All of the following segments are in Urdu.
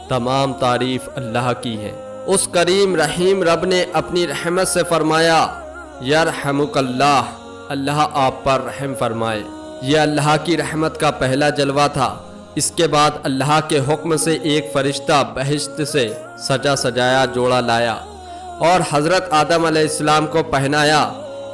تمام تعریف اللہ کی ہے۔ اس کریم رحیم رب نے اپنی رحمت سے فرمایا یرحمک اللہ، اللہ آپ پر رحم فرمائے۔ یہ اللہ کی رحمت کا پہلا جلوہ تھا۔ اس کے بعد اللہ کے حکم سے ایک فرشتہ بہشت سے سجا سجایا جوڑا لایا اور حضرت آدم علیہ السلام کو پہنایا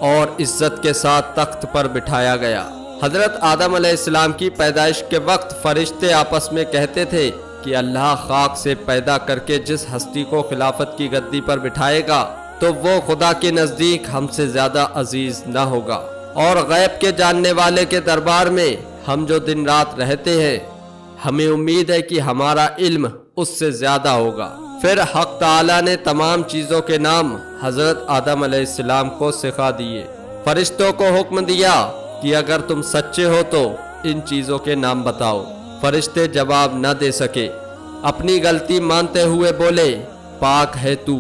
اور عزت کے ساتھ تخت پر بٹھایا گیا۔ حضرت آدم علیہ السلام کی پیدائش کے وقت فرشتے آپس میں کہتے تھے کہ اللہ خاک سے پیدا کر کے جس ہستی کو خلافت کی گدی پر بٹھائے گا تو وہ خدا کے نزدیک ہم سے زیادہ عزیز نہ ہوگا، اور غیب کے جاننے والے کے دربار میں ہم جو دن رات رہتے ہیں ہمیں امید ہے کہ ہمارا علم اس سے زیادہ ہوگا۔ پھر حق تعالی نے تمام چیزوں کے نام حضرت آدم علیہ السلام کو سکھا دیے۔ فرشتوں کو حکم دیا کہ اگر تم سچے ہو تو ان چیزوں کے نام بتاؤ۔ فرشتے جواب نہ دے سکے، اپنی غلطی مانتے ہوئے بولے پاک ہے تو،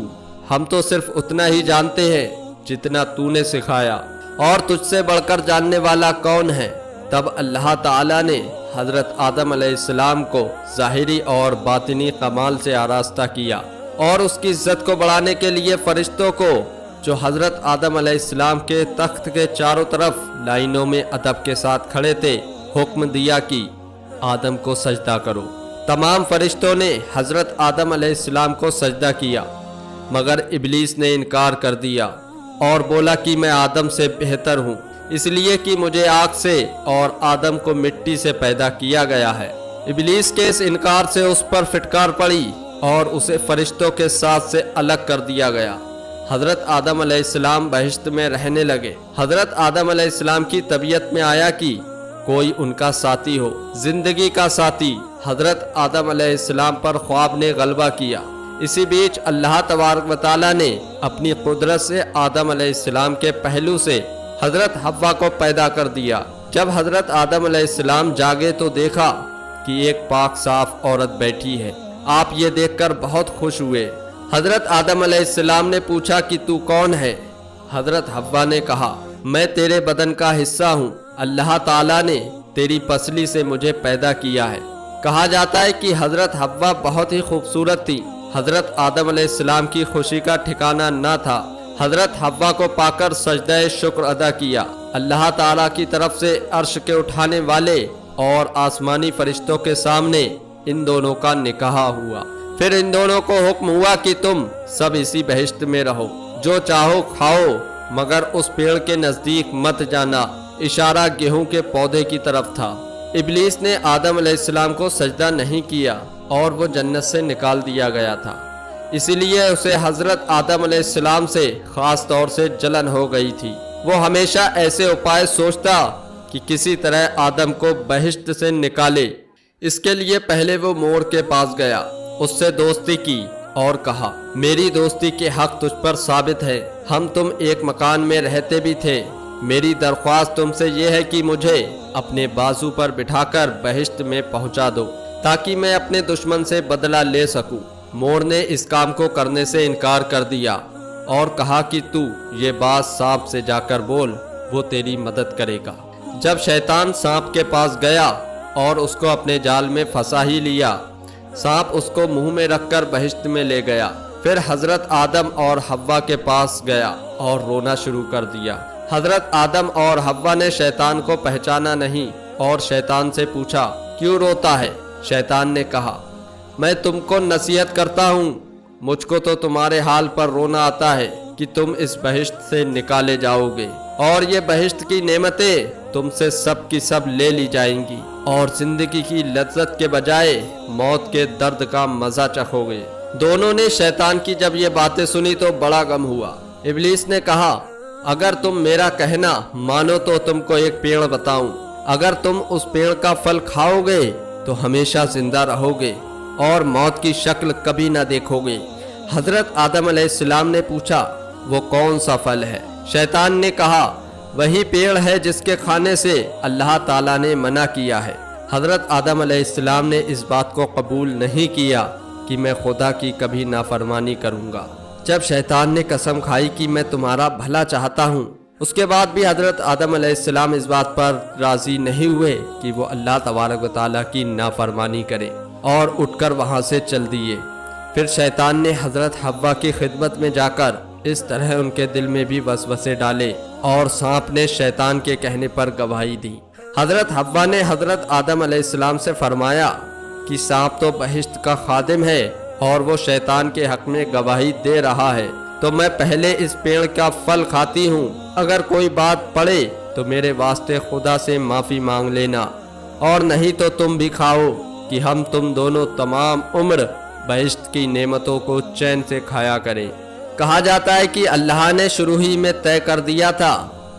ہم تو صرف اتنا ہی جانتے ہیں جتنا تو نے سکھایا، اور تجھ سے بڑھ کر جاننے والا کون ہے؟ تب اللہ تعالی نے حضرت آدم علیہ السلام کو ظاہری اور باطنی کمال سے آراستہ کیا، اور اس کی عزت کو بڑھانے کے لیے فرشتوں کو جو حضرت آدم علیہ السلام کے تخت کے چاروں طرف لائنوں میں ادب کے ساتھ کھڑے تھے حکم دیا کہ آدم کو سجدہ کرو۔ تمام فرشتوں نے حضرت آدم علیہ السلام کو سجدہ کیا، مگر ابلیس نے انکار کر دیا اور بولا کہ میں آدم سے بہتر ہوں، اس لیے کہ مجھے آگ سے اور آدم کو مٹی سے پیدا کیا گیا ہے۔ ابلیس کے اس انکار سے اس پر فٹکار پڑی اور اسے فرشتوں کے ساتھ سے الگ کر دیا گیا۔ حضرت آدم علیہ السلام بہشت میں رہنے لگے۔ حضرت آدم علیہ السلام کی طبیعت میں آیا کہ کوئی ان کا ساتھی ہو، زندگی کا ساتھی۔ حضرت آدم علیہ السلام پر خواب نے غلبہ کیا۔ اسی بیچ اللہ تبارک و تعالی نے اپنی قدرت سے آدم علیہ السلام کے پہلو سے حضرت حوا کو پیدا کر دیا۔ جب حضرت آدم علیہ السلام جاگے تو دیکھا کہ ایک پاک صاف عورت بیٹھی ہے۔ آپ یہ دیکھ کر بہت خوش ہوئے۔ حضرت آدم علیہ السلام نے پوچھا کہ تو کون ہے؟ حضرت حوا نے کہا میں تیرے بدن کا حصہ ہوں، اللہ تعالیٰ نے تیری پسلی سے مجھے پیدا کیا ہے۔ کہا جاتا ہے کہ حضرت حوا بہت ہی خوبصورت تھی۔ حضرت آدم علیہ السلام کی خوشی کا ٹھکانہ نہ تھا۔ حضرت حوا کو پا کر سجدہ شکر ادا کیا۔ اللہ تعالیٰ کی طرف سے عرش کے اٹھانے والے اور آسمانی فرشتوں کے سامنے ان دونوں کا نکاح ہوا۔ پھر ان دونوں کو حکم ہوا کہ تم سب اسی بہشت میں رہو، جو چاہو کھاؤ، مگر اس پیڑ کے نزدیک مت جانا۔ اشارہ گیہوں کے پودے کی طرف تھا۔ ابلیس نے آدم علیہ السلام کو سجدہ نہیں کیا اور وہ جنت سے نکال دیا گیا تھا، اسی لیے اسے حضرت آدم علیہ السلام سے خاص طور سے جلن ہو گئی تھی۔ وہ ہمیشہ ایسے اپائے سوچتا کہ کسی طرح آدم کو بہشت سے نکالے۔ اس کے لیے پہلے وہ موڑ کے پاس گیا، اس سے دوستی کی اور کہا میری دوستی کے حق تجھ پر ثابت ہے، ہم تم ایک مکان میں رہتے بھی تھے۔ میری درخواست تم سے یہ ہے کہ مجھے اپنے بازو پر بٹھا کر بہشت میں پہنچا دو تاکہ میں اپنے دشمن سے بدلہ لے سکوں۔ موڑ نے اس کام کو کرنے سے انکار کر دیا اور کہا کہ تو یہ بات سانپ سے جا کر بول، وہ تیری مدد کرے گا۔ جب شیطان سانپ کے پاس گیا اور اس کو اپنے جال میں پھنسا ہی لیا، سانپ اس کو منہ میں رکھ کر بہشت میں لے گیا۔ پھر حضرت آدم اور حوا کے پاس گیا اور رونا شروع کر دیا۔ حضرت آدم اور حوا نے شیطان کو پہچانا نہیں اور شیطان سے پوچھا کیوں روتا ہے؟ شیطان نے کہا میں تم کو نصیحت کرتا ہوں، مجھ کو تو تمہارے حال پر رونا آتا ہے کہ تم اس بہشت سے نکالے جاؤ گے اور یہ بہشت کی نعمتیں تم سے سب کی سب لے لی جائیں گی اور زندگی کی لذت کے بجائے موت کے درد کا مزہ چکھو گے۔ دونوں نے شیطان کی جب یہ باتیں سنی تو بڑا غم ہوا۔ ابلیس نے کہا اگر تم میرا کہنا مانو تو تم کو ایک پیڑ بتاؤں، اگر تم اس پیڑ کا پھل کھاؤ گے تو ہمیشہ زندہ رہو گے اور موت کی شکل کبھی نہ دیکھو گے۔ حضرت آدم علیہ السلام نے پوچھا وہ کون سا پھل ہے؟ شیطان نے کہا وہی پیڑ ہے جس کے کھانے سے اللہ تعالیٰ نے منع کیا ہے۔ حضرت آدم علیہ السلام نے اس بات کو قبول نہیں کیا کہ میں خدا کی کبھی نافرمانی کروں گا۔ جب شیطان نے قسم کھائی کہ میں تمہارا بھلا چاہتا ہوں، اس کے بعد بھی حضرت آدم علیہ السلام اس بات پر راضی نہیں ہوئے کہ وہ اللہ تبارک و تعالیٰ کی نافرمانی کرے۔ اور اٹھ کر وہاں سے چل دیے۔ پھر شیطان نے حضرت حوا کی خدمت میں جا کر اس طرح ان کے دل میں بھی وسوسے ڈالے اور سانپ نے شیطان کے کہنے پر گواہی دی۔ حضرت حوا نے حضرت آدم علیہ السلام سے فرمایا کہ سانپ تو بہشت کا خادم ہے اور وہ شیطان کے حق میں گواہی دے رہا ہے، تو میں پہلے اس پیڑ کا پھل کھاتی ہوں، اگر کوئی بات پڑے تو میرے واسطے خدا سے معافی مانگ لینا، اور نہیں تو تم بھی کھاؤ کہ ہم تم دونوں تمام عمر بہشت کی نعمتوں کو چین سے کھایا کریں۔ کہا جاتا ہے کہ اللہ نے شروع ہی میں طے کر دیا تھا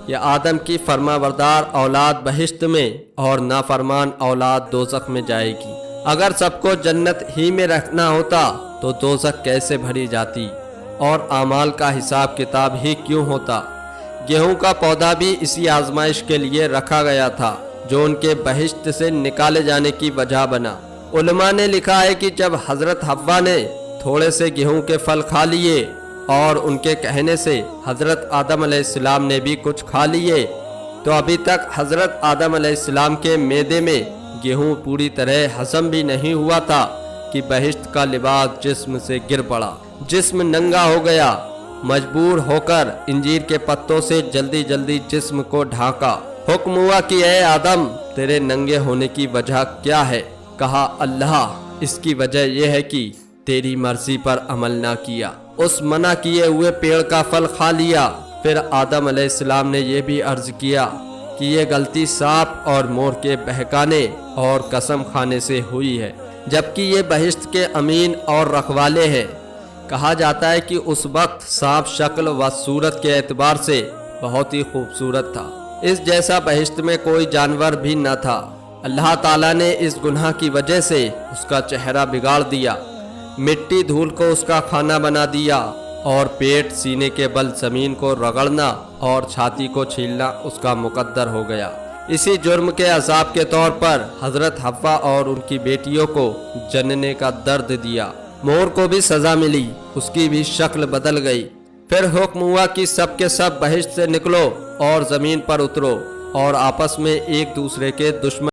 کہ آدم کی فرما بردار اولاد بہشت میں اور نافرمان اولاد دوزخ میں جائے گی۔ اگر سب کو جنت ہی میں رکھنا ہوتا تو دوزخ کیسے بھری جاتی اور اعمال کا حساب کتاب ہی کیوں ہوتا؟ گیہوں کا پودا بھی اسی آزمائش کے لیے رکھا گیا تھا جو ان کے بہشت سے نکالے جانے کی وجہ بنا۔ علماء نے لکھا ہے کہ جب حضرت حوا نے تھوڑے سے گیہوں کے پھل کھا لیے اور ان کے کہنے سے حضرت آدم علیہ السلام نے بھی کچھ کھا لیے، تو ابھی تک حضرت آدم علیہ السلام کے معدے میں گیہوں پوری طرح ہضم بھی نہیں ہوا تھا کہ بہشت کا لباس جسم سے گر پڑا، جسم ننگا ہو گیا، مجبور ہو کر انجیر کے پتوں سے جلدی جلدی جسم کو ڈھانکا۔ حکم ہوا کہ اے آدم، تیرے ننگے ہونے کی وجہ کیا ہے؟ کہا اللہ، اس کی وجہ یہ ہے کہ تیری مرضی پر عمل نہ کیا، اس منع کیے ہوئے پیڑ کا پھل کھا لیا۔ پھر آدم علیہ السلام نے یہ بھی عرض کیا کہ یہ غلطی سانپ اور مور کے بہکانے اور قسم کھانے سے ہوئی ہے، جبکہ یہ بہشت کے امین اور رکھوالے ہیں۔ کہا جاتا ہے کہ اس وقت سانپ شکل و صورت کے اعتبار سے بہت ہی خوبصورت تھا، اس جیسا بہشت میں کوئی جانور بھی نہ تھا۔ اللہ تعالیٰ نے اس گناہ کی وجہ سے اس کا چہرہ بگاڑ دیا، مٹی دھول کو اس کا کھانا بنا دیا، اور پیٹ سینے کے بل زمین کو رگڑنا اور چھاتی کو چھیلنا اس کا مقدر ہو گیا۔ اسی جرم کے عذاب کے طور پر حضرت حوا اور ان کی بیٹیوں کو جننے کا درد دیا۔ مور کو بھی سزا ملی، اس کی بھی شکل بدل گئی۔ پھر حکم ہوا کہ سب کے سب بہشت سے نکلو اور زمین پر اترو اور آپس میں ایک دوسرے کے دشمن